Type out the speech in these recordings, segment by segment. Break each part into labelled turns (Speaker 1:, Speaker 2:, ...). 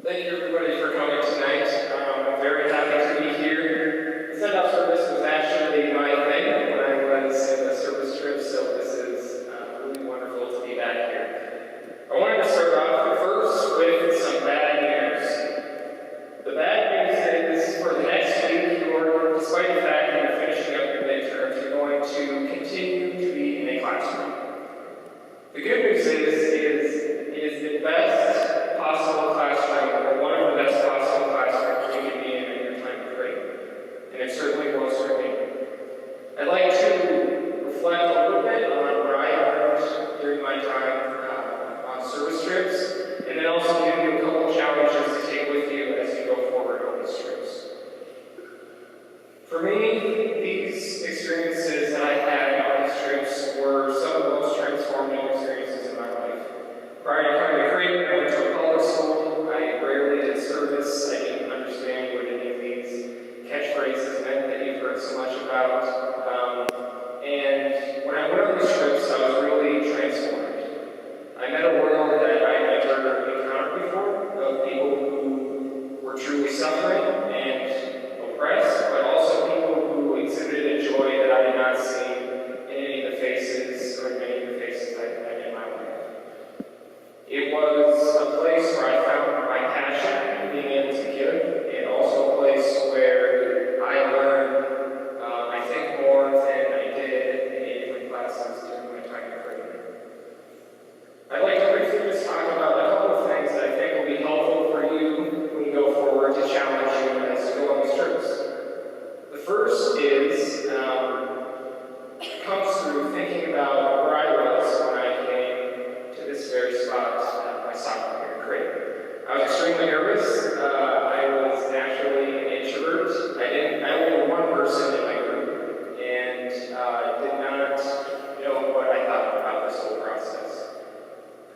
Speaker 1: Thank you everybody for coming tonight. I'm very happy to be here. The send-off service was actually my thing when I was in the service trip, so this is really wonderful to be back here. I wanted to start off first with some bad news. The bad news is for the next week, despite the fact that you're finishing up your midterms, you're going to continue to be in a classroom. The good news is it is the best possible classroom, or one of the best possible classrooms you can be in your time of grade. And it certainly was for me. I'd like to reflect a little bit on what I learned during my time on service trips, and then also give you a couple challenges to take with you as you go forward on these trips. For me, these experiences that I had on these trips were some of the most transformative experiences in my life. Prior to coming to Creighton, I went to a public school. I rarely did service. I didn't understand what any of these catchphrases meant that you've heard so much about. And when I went on these trips, I was really transformed. I met a world that I had never encountered before, of people who were truly suffering and oppressed, but also people who exhibited a joy that I had not seen in any of the faces, or many of the faces I've had in my life. It was a place where I found my passion, being able to give, and also a place where I learned, I think, more than I did in any different classes during my time at Creighton. I'd like to briefly just talk about a couple of things that I think will be helpful for you when you go forward to challenge you as you go on these trips. The first is, comes through thinking about where I was when I came to this very spot my sophomore year at Creighton. I was extremely nervous. I was naturally an introvert. I only knew one person in my group, and did not know what I thought about this whole process.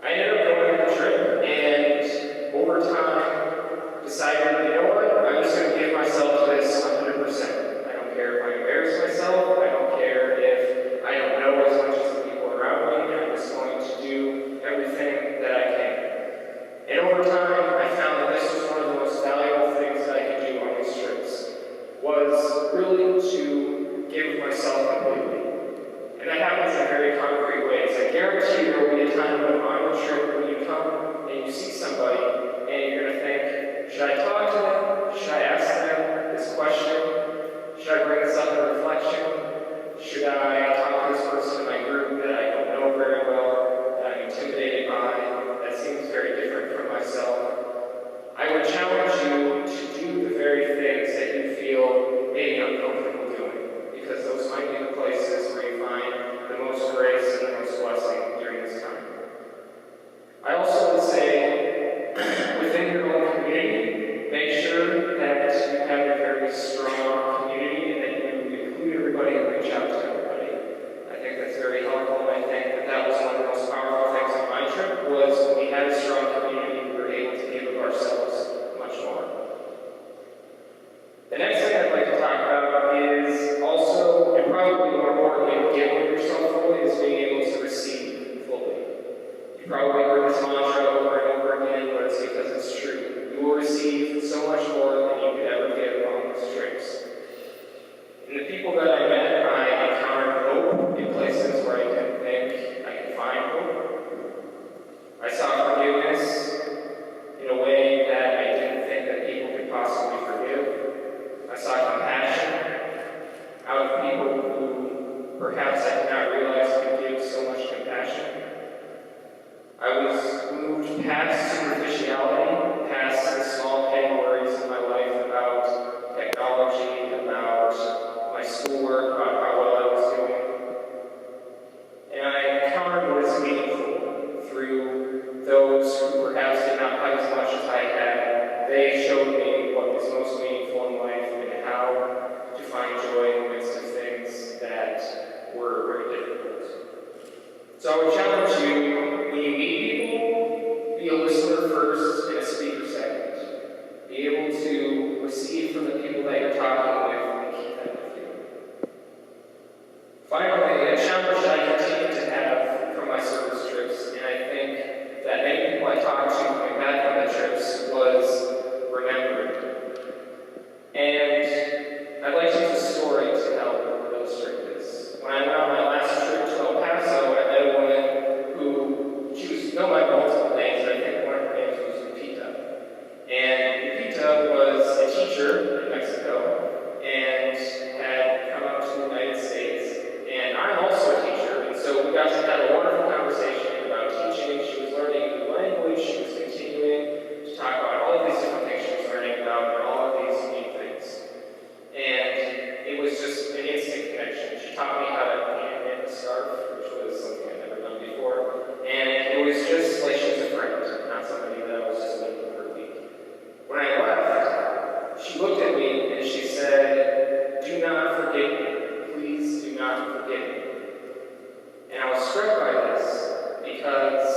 Speaker 1: I ended up going on the trip, and over time, decided, you know what, I'm just going to give myself to this 100%. I don't care if I embarrass myself. I don't care if I don't know as much as the people around me. I'm just going to do everything that I can. And over time, I found that this was one of the most valuable things that I could do on these trips, was really to give myself completely. And that happens in very concrete ways. I guarantee you there will be a time on the trip when you come and you see somebody and you're going to think, should I talk to them? Should I ask them this question? Should I bring this up in reflection? Should I talk to this person in my group that I don't know very well, that I'm intimidated by, that seems very different from myself? I would challenge you to do the very things that you feel maybe uncomfortable doing, because those might be the places where you find the most grace and the most blessing during this time. I also would say, within your own community, make sure that you have a very strong community and that you include everybody and reach out to everybody. I think that's very helpful, and I think that was one of the most powerful things on my trip, was when we had a strong community, we were able to give of ourselves much more. The next thing I'd like to talk about is also, and probably more importantly, giving of yourself fully, is being able to receive fully. You probably heard this mantra over and over again, but it's because it's true. You will receive so much more than you could ever give on these trips. And the people that I met, I encountered hope in places where I didn't think I could find hope. I saw forgiveness in a way that I didn't think that people could possibly forgive. I saw compassion out of people who perhaps I did not realize could give so much compassion. I was moved past superficiality, past the small petty worries in my life about technology, about my schoolwork, connection. She taught me how to hand knit a scarf, which was something I'd never done before. And it was just like she was a friend, not somebody that I was just making for a week. When I left, she looked at me and she said, "Do not forget me. Please do not forget me." And I was struck by this because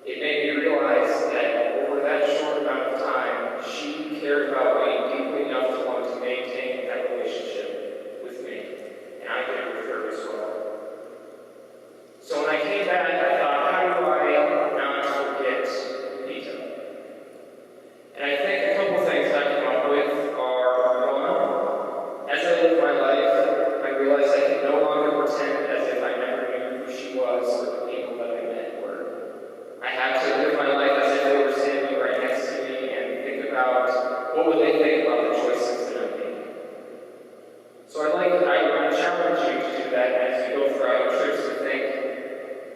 Speaker 1: it made me realize that over that short amount of time, she cared about me deeply enough to want to maintain that relationship with me. And I did with her as well. So when I came back, I thought, how do I not forget Peter? And I think a couple things I came up with are, one, as I live my life, I realized I can no longer pretend as if I never knew who she was or the people that I met were. I have to live my life as if they were standing right next to me and think about what would they think about the choices that I'm making. So I challenge you to do that as you go throughout your trips to think,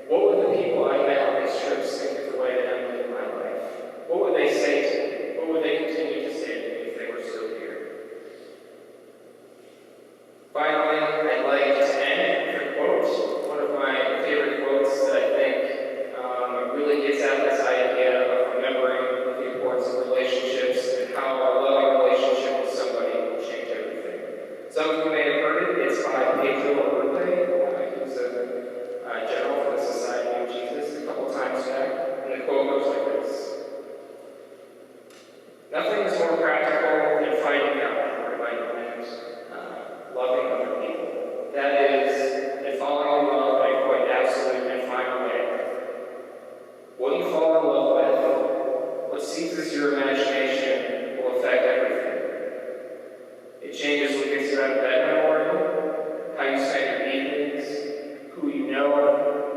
Speaker 1: what would the people I met on these trips think of the way that I'm living my life? What would they say to me? What would they continue to say to me if they were still here? Finally, I'd like to end with a quote. One of my favorite quotes that I think really gets at this idea of remembering the importance of relationships and how a loving relationship with somebody will change everything. Some of you may have heard it. It's by Pedro Arrupe, who's a general for the Society of Jesus, a couple times back. And the quote goes like this: "Nothing is more practical than finding out where I land, loving other people. That is, and falling in love in a quite absolute and final way. What you fall in love with, what seizes your imagination, will affect everything. It changes what gets you out of bed in the morning, how you spend your evenings, who you know,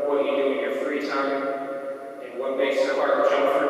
Speaker 1: what you do in your free time, and what makes your heart jump